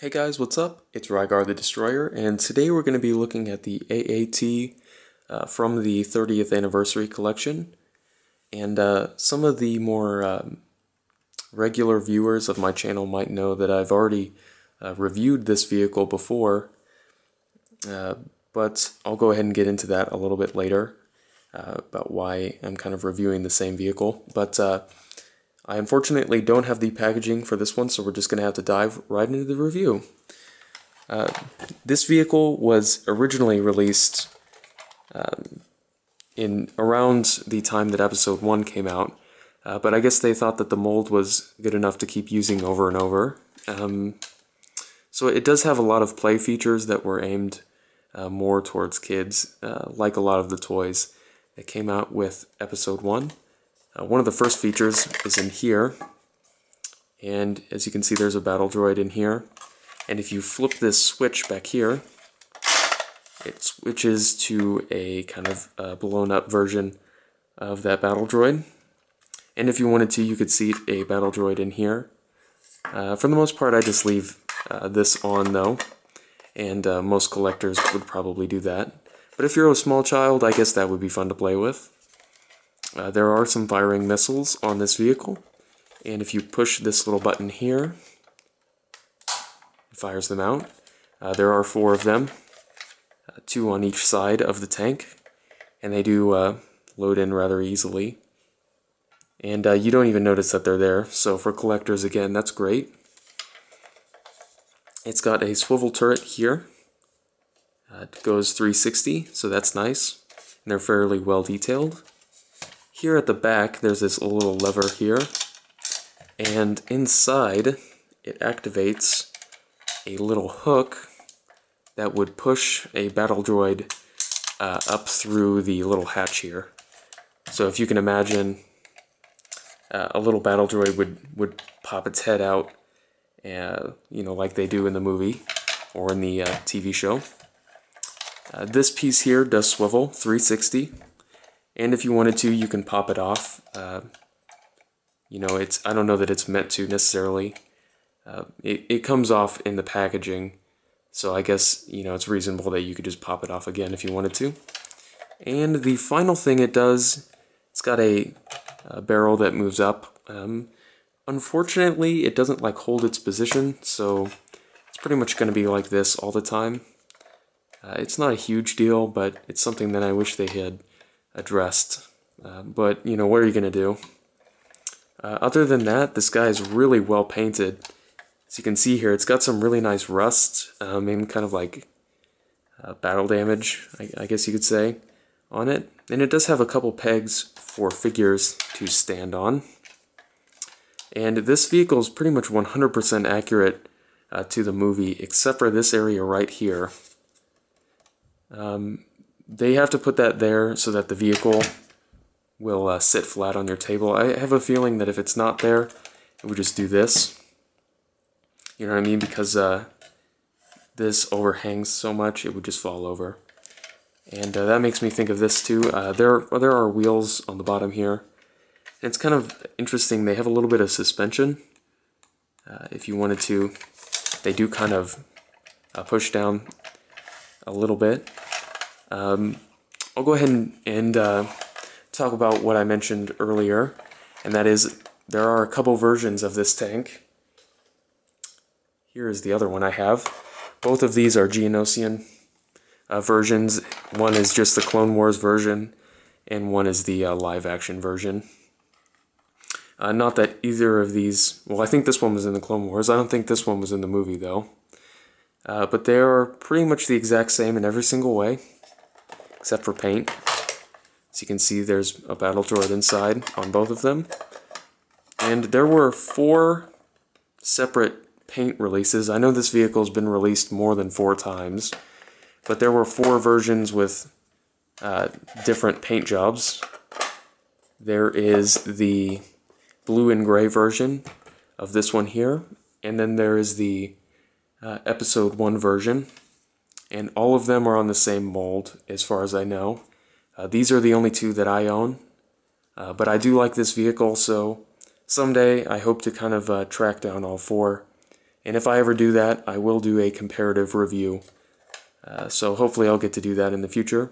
Hey guys, what's up? It's Rygar the Destroyer, and today we're going to be looking at the AAT from the 30th anniversary collection. And some of the more regular viewers of my channel might know that I've already reviewed this vehicle before, but I'll go ahead and get into that a little bit later about why I'm kind of reviewing the same vehicle. But I unfortunately don't have the packaging for this one, so we're just going to have to dive right into the review. This vehicle was originally released in around the time that episode 1 came out, but I guess they thought that the mold was good enough to keep using over and over. So it does have a lot of play features that were aimed more towards kids, like a lot of the toys that came out with episode 1. One of the first features is in here, and as you can see there's a battle droid in here. And if you flip this switch back here, it switches to a kind of blown up version of that battle droid. And if you wanted to, you could seat a battle droid in here. For the most part, I just leave this on though, and most collectors would probably do that. But if you're a small child, I guess that would be fun to play with. There are some firing missiles on this vehicle, and if you push this little button here, it fires them out. There are 4 of them, 2 on each side of the tank, and they do load in rather easily. And you don't even notice that they're there, so for collectors, again, that's great. It's got a swivel turret here. It goes 360, so that's nice, and they're fairly well detailed. Here at the back, there's this little lever here, and inside it activates a little hook that would push a battle droid up through the little hatch here. So if you can imagine, a little battle droid would pop its head out, like they do in the movie or in the TV show. This piece here does swivel 360. And if you wanted to, you can pop it off. I don't know that it's meant to necessarily. It comes off in the packaging, so I guess, it's reasonable that you could just pop it off again if you wanted to. And the final thing it does, it's got a barrel that moves up. Unfortunately, it doesn't hold its position, so it's pretty much going to be like this all the time. It's not a huge deal, but it's something that I wish they had addressed. But, what are you going to do? Other than that, this guy is really well painted. As you can see here, it's got some really nice rust, and kind of battle damage, I guess you could say, on it. And it does have a couple pegs for figures to stand on. And this vehicle is pretty much 100% accurate to the movie, except for this area right here. They have to put that there so that the vehicle will sit flat on your table. I have a feeling that if it's not there, it would just do this. You know what I mean? Because this overhangs so much, it would just fall over. And that makes me think of this too. There are wheels on the bottom here. And it's kind of interesting. They have a little bit of suspension. If you wanted to, they do kind of push down a little bit. I'll go ahead and talk about what I mentioned earlier, and that is there are a couple versions of this tank. Here is the other one I have. Both of these are Geonosian versions. One is just the Clone Wars version, and one is the live-action version. Not that either of these... Well, I think this one was in the Clone Wars. I don't think this one was in the movie, though. But they are pretty much the exact same in every single way, except for paint. As you can see, there's a battle droid inside on both of them. And there were 4 separate paint releases. I know this vehicle's been released more than 4 times, but there were 4 versions with different paint jobs. There is the blue and gray version of this one here, and then there is the episode 1 version. And all of them are on the same mold, as far as I know. These are the only 2 that I own, but I do like this vehicle, so someday I hope to kind of track down all 4 And if I ever do that, I will do a comparative review. So hopefully I'll get to do that in the future.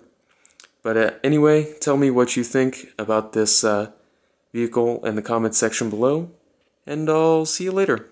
But anyway, tell me what you think about this vehicle in the comments section below, and I'll see you later.